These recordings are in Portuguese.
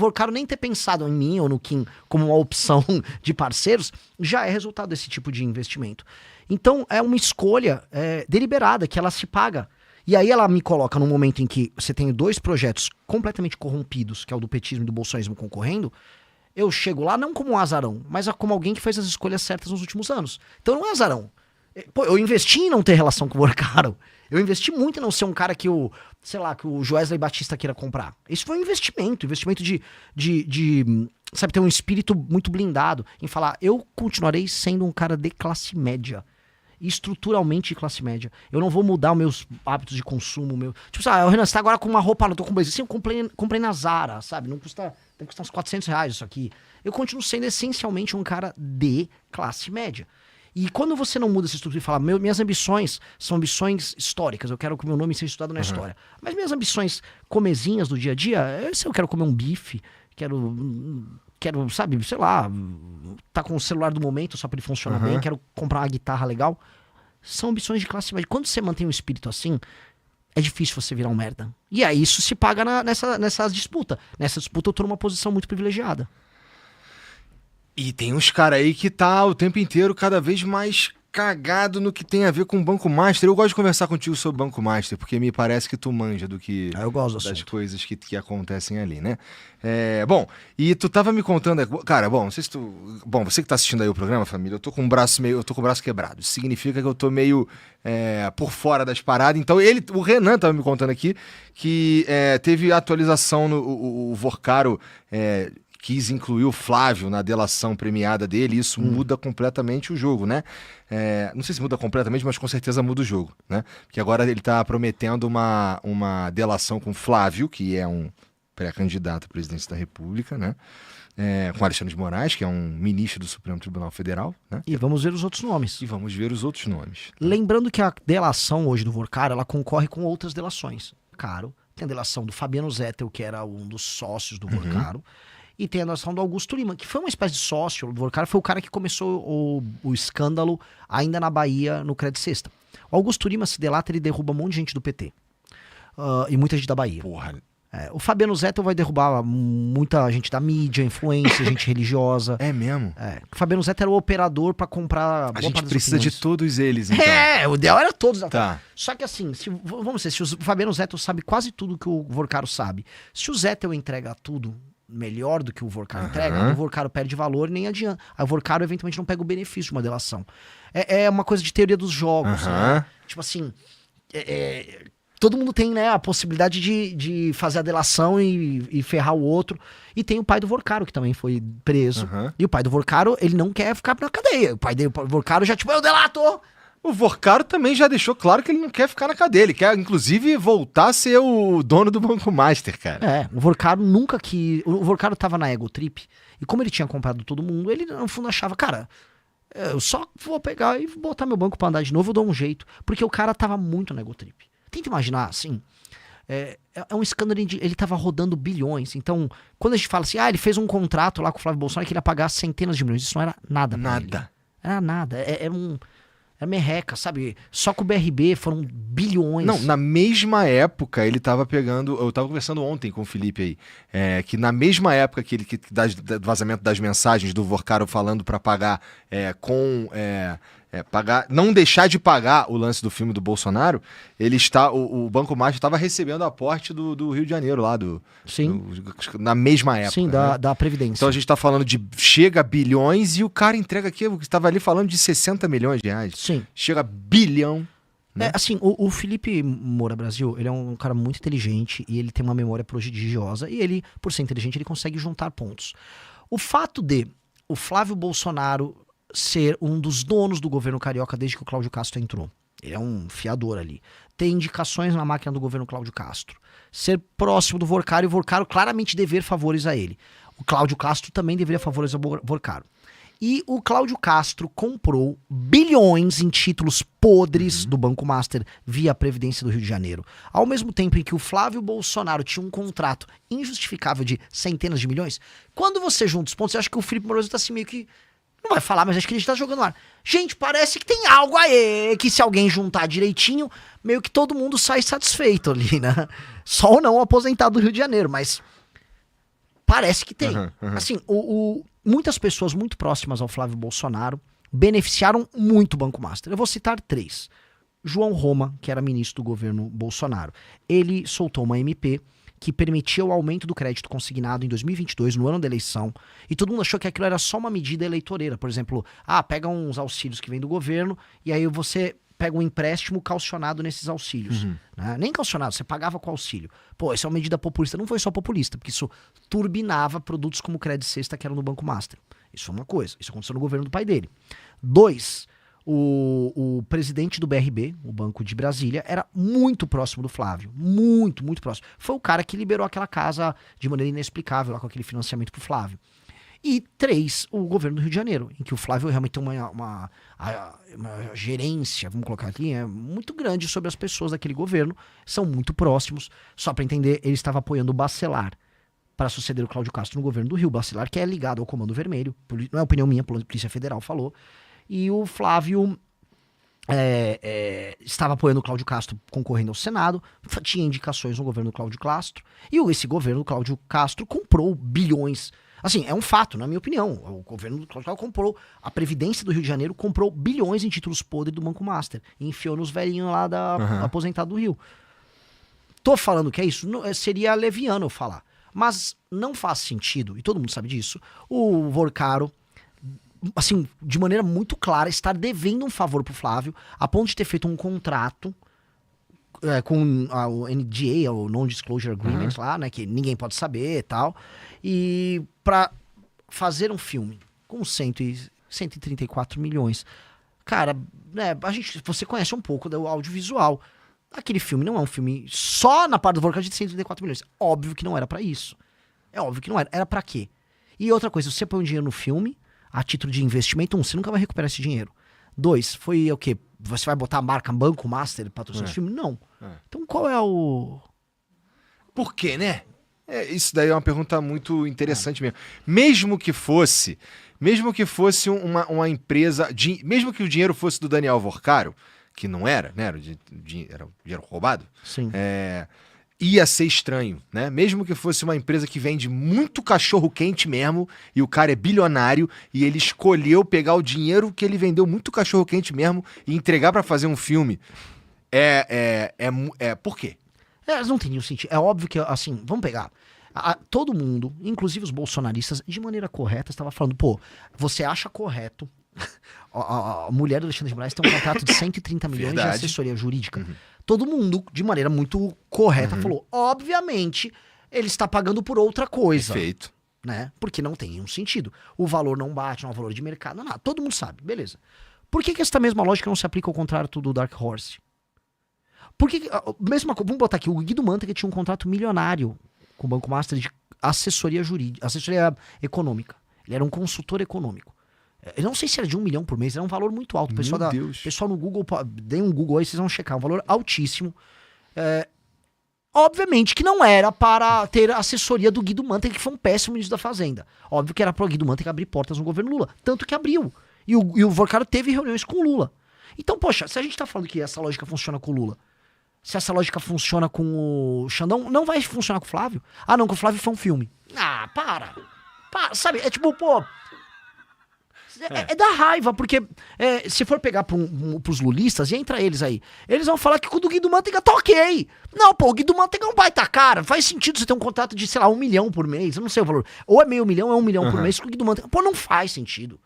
Vorcaro nem ter pensado em mim ou no Kim como uma opção de parceiros, já é resultado desse tipo de investimento. Então, é uma escolha deliberada, que ela se paga. E aí ela me coloca num momento em que você tem 2 projetos completamente corrompidos, que é o do petismo e do bolsonarismo concorrendo, eu chego lá não como um azarão, mas como alguém que fez as escolhas certas nos últimos anos. Então não é azarão. Pô, eu investi em não ter relação com o Vorcaro. Eu investi muito em não ser um cara que o Joesley Batista queira comprar. Isso foi um investimento de sabe, ter um espírito muito blindado em falar, eu continuarei sendo um cara de classe média. Estruturalmente de classe média. Eu não vou mudar os meus hábitos de consumo. Tipo, Renan, você tá agora com uma roupa, não tô com blazer. Sim, eu comprei na Zara, sabe? Não custa, deve custar uns R$400 isso aqui. Eu continuo sendo essencialmente um cara de classe média. E quando você não muda essa estrutura e fala, minhas ambições são ambições históricas, eu quero que o meu nome seja estudado na história. Mas minhas ambições comezinhas do dia a dia, eu quero comer um bife, quero, sabe, sei lá, tá com o celular do momento só pra ele funcionar bem, quero comprar uma guitarra legal. São ambições de classe média. Quando você mantém um espírito assim, é difícil você virar um merda. E aí isso se paga nessa disputa. Nessa disputa eu tô numa posição muito privilegiada. E tem uns caras aí que tá o tempo inteiro cada vez mais cagado no que tem a ver com o Banco Master. Eu gosto de conversar contigo sobre o Banco Master, porque me parece que tu manja do que eu gosto das coisas que acontecem ali, né? Bom, e tu tava me contando, cara, bom, não sei se tu, bom, você que tá assistindo aí o programa, família, eu tô com o braço quebrado. Isso significa que eu tô meio por fora das paradas. Então o Renan tava me contando aqui que teve atualização o Vorcaro quis incluir o Flávio na delação premiada dele, e isso muda completamente o jogo, né? Não sei se muda completamente, mas com certeza muda o jogo, né? Porque agora ele tá prometendo uma delação com o Flávio, que é um pré-candidato à presidência da República, né? Com Alexandre de Moraes, que é um ministro do Supremo Tribunal Federal, né? E vamos ver os outros nomes. Lembrando que a delação hoje do Vorcaro, ela concorre com outras delações. Tem a delação do Fabiano Zettel, que era um dos sócios do Vorcaro, e tem a delação do Augusto Lima, que foi uma espécie de sócio. O Vorcaro foi o cara que começou o escândalo ainda na Bahia, no Credit Sexta. O Augusto Lima se delata, ele derruba um monte de gente do PT. E muita gente da Bahia. Porra. O Fabiano Zettel vai derrubar muita gente da mídia, influência, gente religiosa. É mesmo? O Fabiano Zettel era o operador pra comprar... A gente precisa de todos eles, então. O ideal era todos. Tá. Só que assim, vamos dizer, se o Fabiano Zettel sabe quase tudo que o Vorcaro sabe, se o Zettel entrega tudo melhor do que o Vorcaro entrega, o Vorcaro perde valor e nem adianta. Aí o Vorcaro eventualmente não pega o benefício de uma delação. É uma coisa de teoria dos jogos, né? Tipo assim, todo mundo tem, né, a possibilidade de fazer a delação e ferrar o outro. E tem o pai do Vorcaro, que também foi preso. E o pai do Vorcaro, ele não quer ficar na cadeia. O pai do Vorcaro já, tipo, eu delato! O Vorcaro também já deixou claro que ele não quer ficar na cadeia. Ele quer, inclusive, voltar a ser o dono do Banco Master, cara. O Vorcaro nunca que... O Vorcaro tava na Ego Trip. E como ele tinha comprado todo mundo, ele, no fundo, achava, cara, eu só vou pegar e botar meu banco pra andar de novo, eu dou um jeito. Porque o cara tava muito na Ego Trip. Tenta imaginar, assim... É um escândalo, ele tava rodando bilhões. Então, quando a gente fala assim, ele fez um contrato lá com o Flávio Bolsonaro que ele ia pagar centenas de milhões. Isso não era nada pra ele. Era nada. Era merreca, sabe? Só com o BRB foram bilhões. Não, na mesma época ele tava pegando... Eu tava conversando ontem com o Felipe aí, que na mesma época que ele do vazamento das mensagens do Vorcaro falando pra pagar pagar, não deixar de pagar o lance do filme do Bolsonaro, o Banco Master estava recebendo aporte do Rio de Janeiro lá, na mesma época. Sim, né? da Previdência. Então a gente está falando de chega a bilhões e o cara entrega aqui, estava ali falando de 60 milhões de reais. Sim. Chega a bilhão. Né? Assim, o Felipe Moura Brasil, ele é um cara muito inteligente e ele tem uma memória prodigiosa e ele, por ser inteligente, ele consegue juntar pontos. O fato de o Flávio Bolsonaro ser um dos donos do governo carioca desde que o Cláudio Castro entrou. Ele é um fiador ali. Tem indicações na máquina do governo Cláudio Castro. Ser próximo do Vorcaro e o Vorcaro claramente dever favores a ele. O Cláudio Castro também deveria favores ao Vorcaro. E o Cláudio Castro comprou bilhões em títulos podres do Banco Master via a Previdência do Rio de Janeiro. Ao mesmo tempo em que o Flávio Bolsonaro tinha um contrato injustificável de centenas de milhões, quando você junta os pontos, você acha que o Felipe Moroso tá assim meio que... Não vai falar, mas acho que a gente tá jogando no ar. Gente, parece que tem algo aí, que se alguém juntar direitinho, meio que todo mundo sai satisfeito ali, né? Só ou não o aposentado do Rio de Janeiro, mas... Parece que tem. Assim, muitas pessoas muito próximas ao Flávio Bolsonaro beneficiaram muito o Banco Master. Eu vou citar 3. João Roma, que era ministro do governo Bolsonaro. Ele soltou uma MP que permitia o aumento do crédito consignado em 2022, no ano da eleição, e todo mundo achou que aquilo era só uma medida eleitoreira. Por exemplo, pega uns auxílios que vem do governo, e aí você pega um empréstimo calcionado nesses auxílios. Né? Nem calcionado, você pagava com auxílio. Pô, essa é uma medida populista. Não foi só populista, porque isso turbinava produtos como crédito cesta que eram no Banco Master. Isso foi uma coisa. Isso aconteceu no governo do pai dele. 2, o presidente do BRB, o Banco de Brasília, era muito próximo do Flávio. Muito, muito próximo. Foi o cara que liberou aquela casa de maneira inexplicável, lá com aquele financiamento pro Flávio. E 3, o governo do Rio de Janeiro, em que o Flávio realmente tem uma gerência, vamos colocar aqui, muito grande sobre as pessoas daquele governo, são muito próximos. Só para entender, ele estava apoiando o Bacelar para suceder o Cláudio Castro no governo do Rio. Bacelar, que é ligado ao Comando Vermelho, não é opinião minha, a Polícia Federal falou. E o Flávio estava apoiando o Cláudio Castro concorrendo ao Senado, tinha indicações no governo do Cláudio Castro, e esse governo do Cláudio Castro comprou bilhões. Assim, é um fato, na minha opinião. O governo do Cláudio Castro comprou, a Previdência do Rio de Janeiro comprou bilhões em títulos podres do Banco Master e enfiou nos velhinhos lá da aposentado do Rio. Tô falando que é isso, seria leviano eu falar. Mas não faz sentido, e todo mundo sabe disso, o Vorcaro, assim, de maneira muito clara, estar devendo um favor pro Flávio, a ponto de ter feito um contrato com o NDA, o Non-Disclosure Agreement lá, né, que ninguém pode saber e tal, e pra fazer um filme com 134 milhões. Cara, você conhece um pouco do audiovisual. Aquele filme não é um filme só na parte do Vorcaro de 134 milhões. Óbvio que não era pra isso. É óbvio que não era. Era pra quê? E outra coisa, você põe um dinheiro no filme, a título de investimento, você nunca vai recuperar esse dinheiro. 2, foi o quê? Você vai botar a marca Banco Master patrocinar esse filme? Não. Então qual é o... Por quê, né? Isso daí é uma pergunta muito interessante mesmo. Mesmo que fosse uma empresa... mesmo que o dinheiro fosse do Daniel Vorcaro, que não era, né? Era dinheiro roubado. Sim. Ia ser estranho, né? Mesmo que fosse uma empresa que vende muito cachorro quente mesmo, e o cara é bilionário, e ele escolheu pegar o dinheiro que ele vendeu muito cachorro quente mesmo e entregar pra fazer um filme. Por quê? Não tem nenhum sentido. É óbvio que, assim, vamos pegar. Todo mundo, inclusive os bolsonaristas, de maneira correta, estava falando, pô, você acha correto a mulher do Alexandre de Moraes tem um contrato de 130 milhões de assessoria jurídica. Todo mundo, de maneira muito correta, falou, obviamente, ele está pagando por outra coisa. Perfeito. Né? Porque não tem nenhum sentido. O valor não bate, não é o valor de mercado, não, todo mundo sabe, beleza. Por que essa mesma lógica não se aplica ao contrato do Dark Horse? Vamos botar aqui, o Guido Mantega tinha um contrato milionário com o Banco Master de assessoria jurídica, assessoria econômica. Ele era um consultor econômico. Eu não sei se era de 1 milhão por mês, era um valor muito alto. Pessoal no Google, deem um Google aí, vocês vão checar, um valor altíssimo. Obviamente que não era para ter a assessoria do Guido Mantega, que foi um péssimo ministro da Fazenda. Óbvio que era para o Guido Mantega abrir portas no governo Lula, tanto que abriu. E o Vorcaro teve reuniões com o Lula. Então, poxa, se a gente tá falando que essa lógica funciona com o Lula, se essa lógica funciona com o Xandão, não vai funcionar com o Flávio? Ah, não, com o Flávio foi um filme. Para, sabe, é tipo, pô... É da raiva, porque se for pegar pros lulistas, e entra eles aí, eles vão falar que com o do Guido Mantega tá ok. Não, pô, o Guido Mantega é um baita cara. Faz sentido você ter um contrato de, sei lá, 1 milhão por mês, eu não sei o valor. Ou é meio milhão, é 1 milhão por mês com o Guido Mantega. Pô, não faz sentido.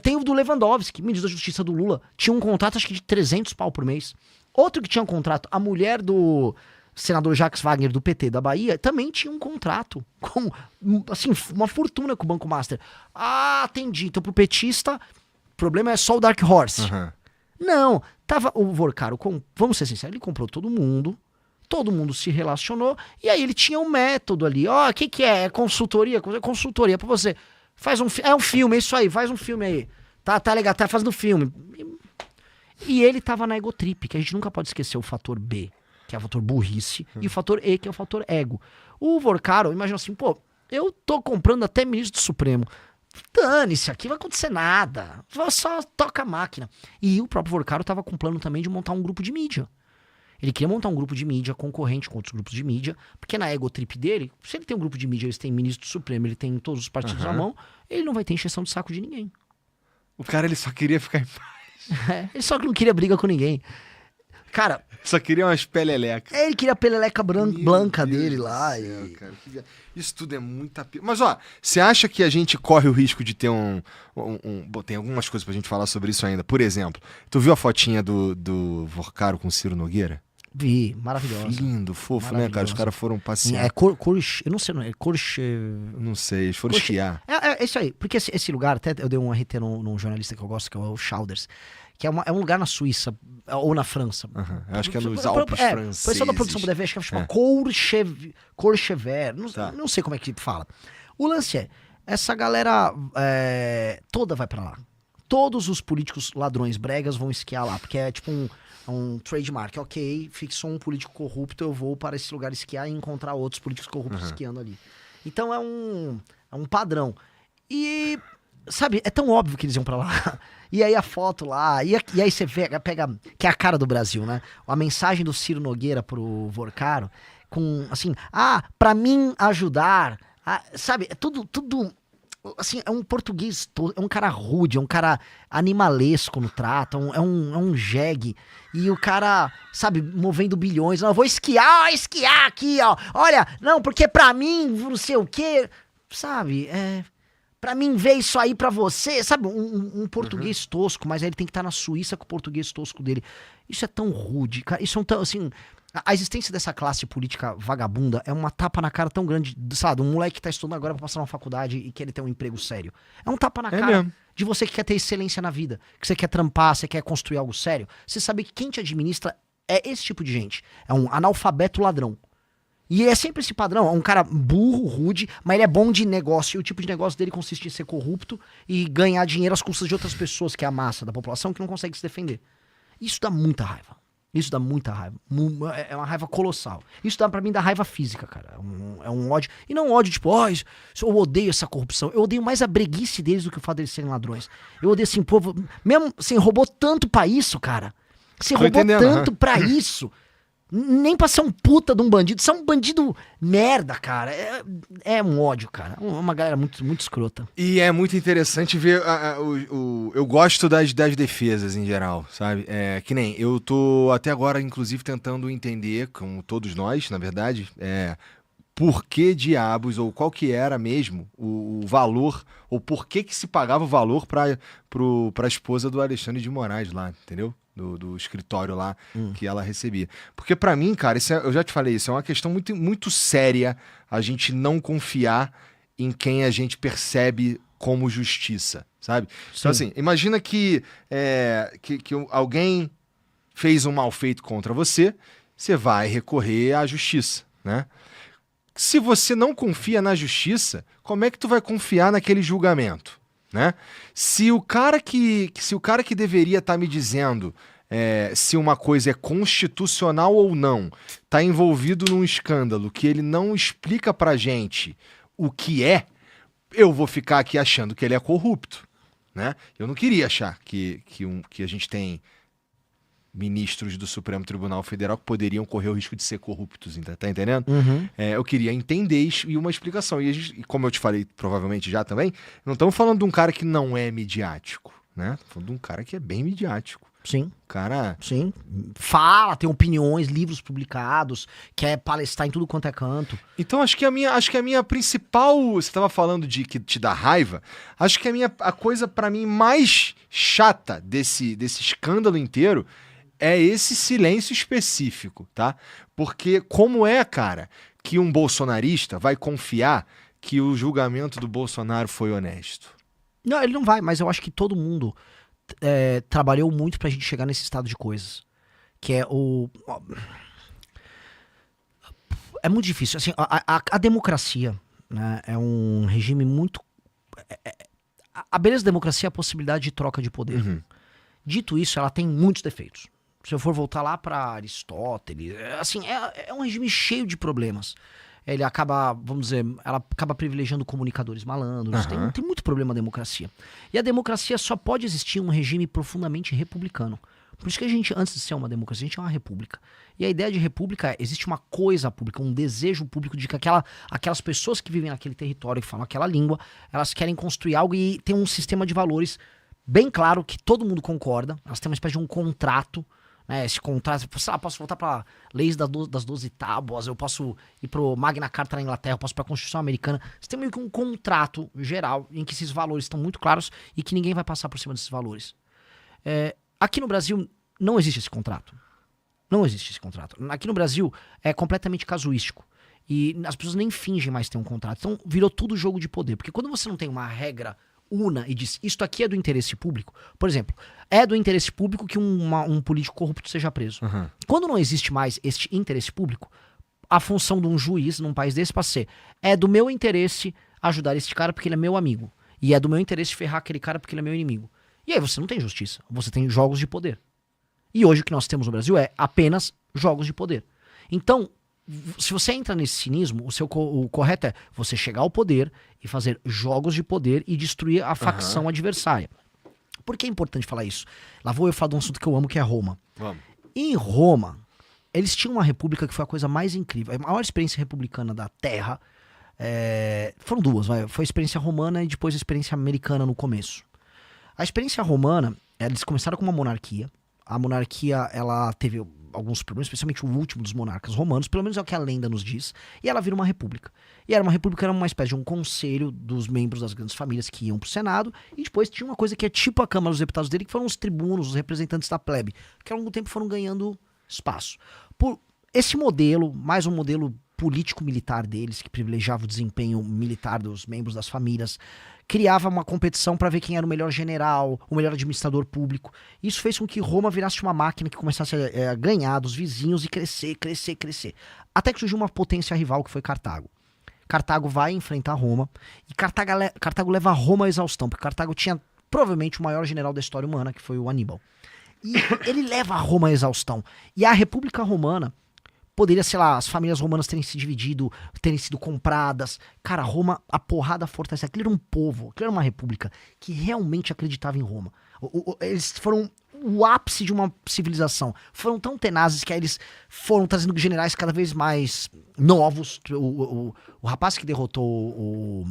Tem o do Lewandowski, ministro da Justiça do Lula, tinha um contrato acho que de 300 pau por mês. Outro que tinha um contrato, a mulher do senador Jacques Wagner do PT da Bahia, também tinha um contrato com, assim, uma fortuna com o Banco Master. Entendi. Então pro petista, o problema é só o Dark Horse. Não, tava o Vorcaro, vamos ser sinceros, ele comprou todo mundo se relacionou, e aí ele tinha um método ali. O que é? É consultoria? Consultoria pra você. Faz um filme, é isso aí, faz um filme aí. Tá legal, tá fazendo filme. E ele tava na egotrip, que a gente nunca pode esquecer o fator B, que é o fator burrice, e o fator E, que é o fator ego. O Vorcaro, imagina assim, pô, eu tô comprando até ministro do Supremo. Dane-se, aqui não vai acontecer nada. Só toca a máquina. E o próprio Vorcaro tava com plano também de montar um grupo de mídia. Ele queria montar um grupo de mídia concorrente com outros grupos de mídia, porque na ego trip dele, se ele tem um grupo de mídia, eles têm ministro do Supremo, ele tem todos os partidos na mão, ele não vai ter encheção de saco de ninguém. O cara, ele só queria ficar em paz. Ele só não queria briga com ninguém. Cara... Só queria umas pelelecas. Ele queria a peleleca branca Deus dele do lá. céu, cara. Isso tudo é muita... Mas, ó, você acha que a gente corre o risco de ter Bom, tem algumas coisas pra gente falar sobre isso ainda. Por exemplo, tu viu a fotinha do Vorcaro com o Ciro Nogueira? Vi, maravilhosa. Lindo, fofo, né, cara? Os caras foram passear. Eu não sei, não é Não sei, eles foram esquiar. É isso aí, porque esse lugar, até eu dei um RT num jornalista que eu gosto, que é o Schauders, que é um lugar na Suíça, ou na França. Eu acho que é nos Alpes franceses. O pessoal da produção puder ver, acho que chama Courchevel, não sei como é que fala. O lance é, essa galera toda vai pra lá. Todos os políticos ladrões bregas vão esquiar lá, porque é tipo um trademark. Ok, fixou um político corrupto, eu vou para esse lugar esquiar e encontrar outros políticos corruptos esquiando ali. Então é um padrão. E, sabe, é tão óbvio que eles iam pra lá. E aí a foto lá, e aí você pega, que é a cara do Brasil, né? A mensagem do Ciro Nogueira pro Vorcaro, com assim, pra mim ajudar, sabe, é tudo, assim, é um português, é um cara rude, é um cara animalesco no trato, é um jegue, e o cara, sabe, movendo bilhões, não, eu vou esquiar aqui, ó, olha, não, porque pra mim, não sei o quê, sabe, pra mim ver isso aí pra você, sabe, um português tosco, mas aí ele tem que estar na Suíça com o português tosco dele. Isso é tão rude, cara, isso é tão, assim, a existência dessa classe política vagabunda é uma tapa na cara tão grande, sabe, um moleque que tá estudando agora pra passar numa faculdade e querer ter um emprego sério. É um tapa na cara mesmo. de você que quer ter excelência na vida, que você quer trampar, você quer construir algo sério. Você sabe que quem te administra é esse tipo de gente, é um analfabeto ladrão. E é sempre esse padrão, é um cara burro, rude, mas ele é bom de negócio. E o tipo de negócio dele consiste em ser corrupto e ganhar dinheiro às custas de outras pessoas, que é a massa da população, que não consegue se defender. Isso dá muita raiva. Isso dá muita raiva. É uma raiva colossal. Isso dá pra mim dá raiva física, cara. É um ódio. E não um ódio tipo, eu odeio essa corrupção. Eu odeio mais a breguice deles do que o fato deles serem ladrões. Eu odeio assim, povo. Mesmo assim, roubou tanto pra isso, cara. Você roubou tanto pra isso. Nem pra ser um puta de um bandido. Você é um bandido merda, cara. É um ódio, cara. Uma galera muito, muito escrota. E é muito interessante ver eu gosto das defesas em geral, sabe? Que nem eu tô até agora, inclusive, tentando entender, como todos nós, na verdade, por que diabos, ou qual que era mesmo o valor, ou por que se pagava o valor pra esposa do Alexandre de Moraes lá, entendeu? Do escritório lá que ela recebia. Porque pra mim, cara, eu já te falei, isso é uma questão muito, muito séria, a gente não confiar em quem a gente percebe como justiça, sabe? Sim. Então assim, imagina que alguém fez um mal feito contra você, você vai recorrer à justiça, né? Se você não confia na justiça, como é que tu vai confiar naquele julgamento? Né? Se o cara que deveria estar me dizendo se uma coisa é constitucional ou não, está envolvido num escândalo que ele não explica pra gente o que eu vou ficar aqui achando que ele é corrupto, né? Eu não queria achar que a gente tem ministros do Supremo Tribunal Federal que poderiam correr o risco de ser corruptos, tá entendendo? Eu queria entender e uma explicação. E como eu te falei, provavelmente já também, não estamos falando de um cara que não é midiático, né? Estamos falando de um cara que é bem midiático. Sim. Cara... Sim. Fala, tem opiniões, livros publicados, quer palestrar em tudo quanto é canto. Então acho que a minha principal... Você estava falando de que te dá raiva. Acho que a coisa para mim mais chata desse escândalo inteiro é esse silêncio específico, tá? Porque como cara, que um bolsonarista vai confiar que o julgamento do Bolsonaro foi honesto? Não, ele não vai, mas eu acho que todo mundo trabalhou muito pra gente chegar nesse estado de coisas. Que é é muito difícil. Assim, a democracia, né, é um regime muito... A beleza da democracia é a possibilidade de troca de poder. Dito isso, ela tem muitos defeitos. Se eu for voltar lá para Aristóteles, assim, é um regime cheio de problemas. Ele acaba, vamos dizer, ela acaba privilegiando comunicadores malandros. Tem muito problema a democracia. E a democracia só pode existir em um regime profundamente republicano. Por isso que a gente, antes de ser uma democracia, a gente é uma república. E a ideia de república é, existe uma coisa pública, um desejo público de que aquelas pessoas que vivem naquele território e falam aquela língua, elas querem construir algo e tem um sistema de valores bem claro que todo mundo concorda. Elas têm uma espécie de um contrato, né? Esse contrato, sei lá, posso voltar para leis das 12 tábuas, eu posso ir pro Magna Carta na Inglaterra, eu posso ir pra Constituição Americana. Você tem meio que um contrato geral em que esses valores estão muito claros e que ninguém vai passar por cima desses valores. Aqui no Brasil não existe esse contrato. Não existe esse contrato. Aqui no Brasil é completamente casuístico. E as pessoas nem fingem mais ter um contrato. Então virou tudo jogo de poder. Porque quando você não tem uma regra una e diz, isto aqui é do interesse público, por exemplo, é do interesse público que um político corrupto seja preso. Uhum. Quando não existe mais este interesse público, a função de um juiz num país desse passa a ser, é do meu interesse ajudar esse cara porque ele é meu amigo. E é do meu interesse ferrar aquele cara porque ele é meu inimigo. E aí você não tem justiça, você tem jogos de poder. E hoje o que nós temos no Brasil é apenas jogos de poder. Então, se você entra nesse cinismo, o correto é você chegar ao poder e fazer jogos de poder e destruir a facção adversária. Por que é importante falar isso? Lá vou eu falar de um assunto que eu amo, que é Roma. Vamos. Em Roma, eles tinham uma república que foi a coisa mais incrível. A maior experiência republicana da Terra foram duas. Foi a experiência romana e depois a experiência americana no começo. A experiência romana, eles começaram com uma monarquia. A monarquia, ela teve alguns problemas, especialmente o último dos monarcas romanos, pelo menos é o que a lenda nos diz, e ela vira uma república. E era uma espécie de um conselho dos membros das grandes famílias que iam pro Senado, e depois tinha uma coisa que é tipo a Câmara dos Deputados dele, que foram os tribunos, os representantes da plebe, que ao longo do tempo foram ganhando espaço. Por esse modelo, mais um modelo político-militar deles, que privilegiava o desempenho militar dos membros das famílias, criava uma competição para ver quem era o melhor general, o melhor administrador público. Isso fez com que Roma virasse uma máquina que começasse a ganhar dos vizinhos e crescer. Até que surgiu uma potência rival, que foi Cartago. Cartago vai enfrentar Roma, e Cartago leva Roma à exaustão, porque Cartago tinha provavelmente o maior general da história humana, que foi o Aníbal. E ele leva Roma à exaustão. E a República Romana poderia, sei lá, as famílias romanas terem se dividido, terem sido compradas. Cara, Roma, a porrada fortalece. Aquilo era um povo, aquilo era uma república que realmente acreditava em Roma. Eles foram o ápice de uma civilização. Foram tão tenazes que aí eles foram trazendo generais cada vez mais novos. O rapaz que derrotou o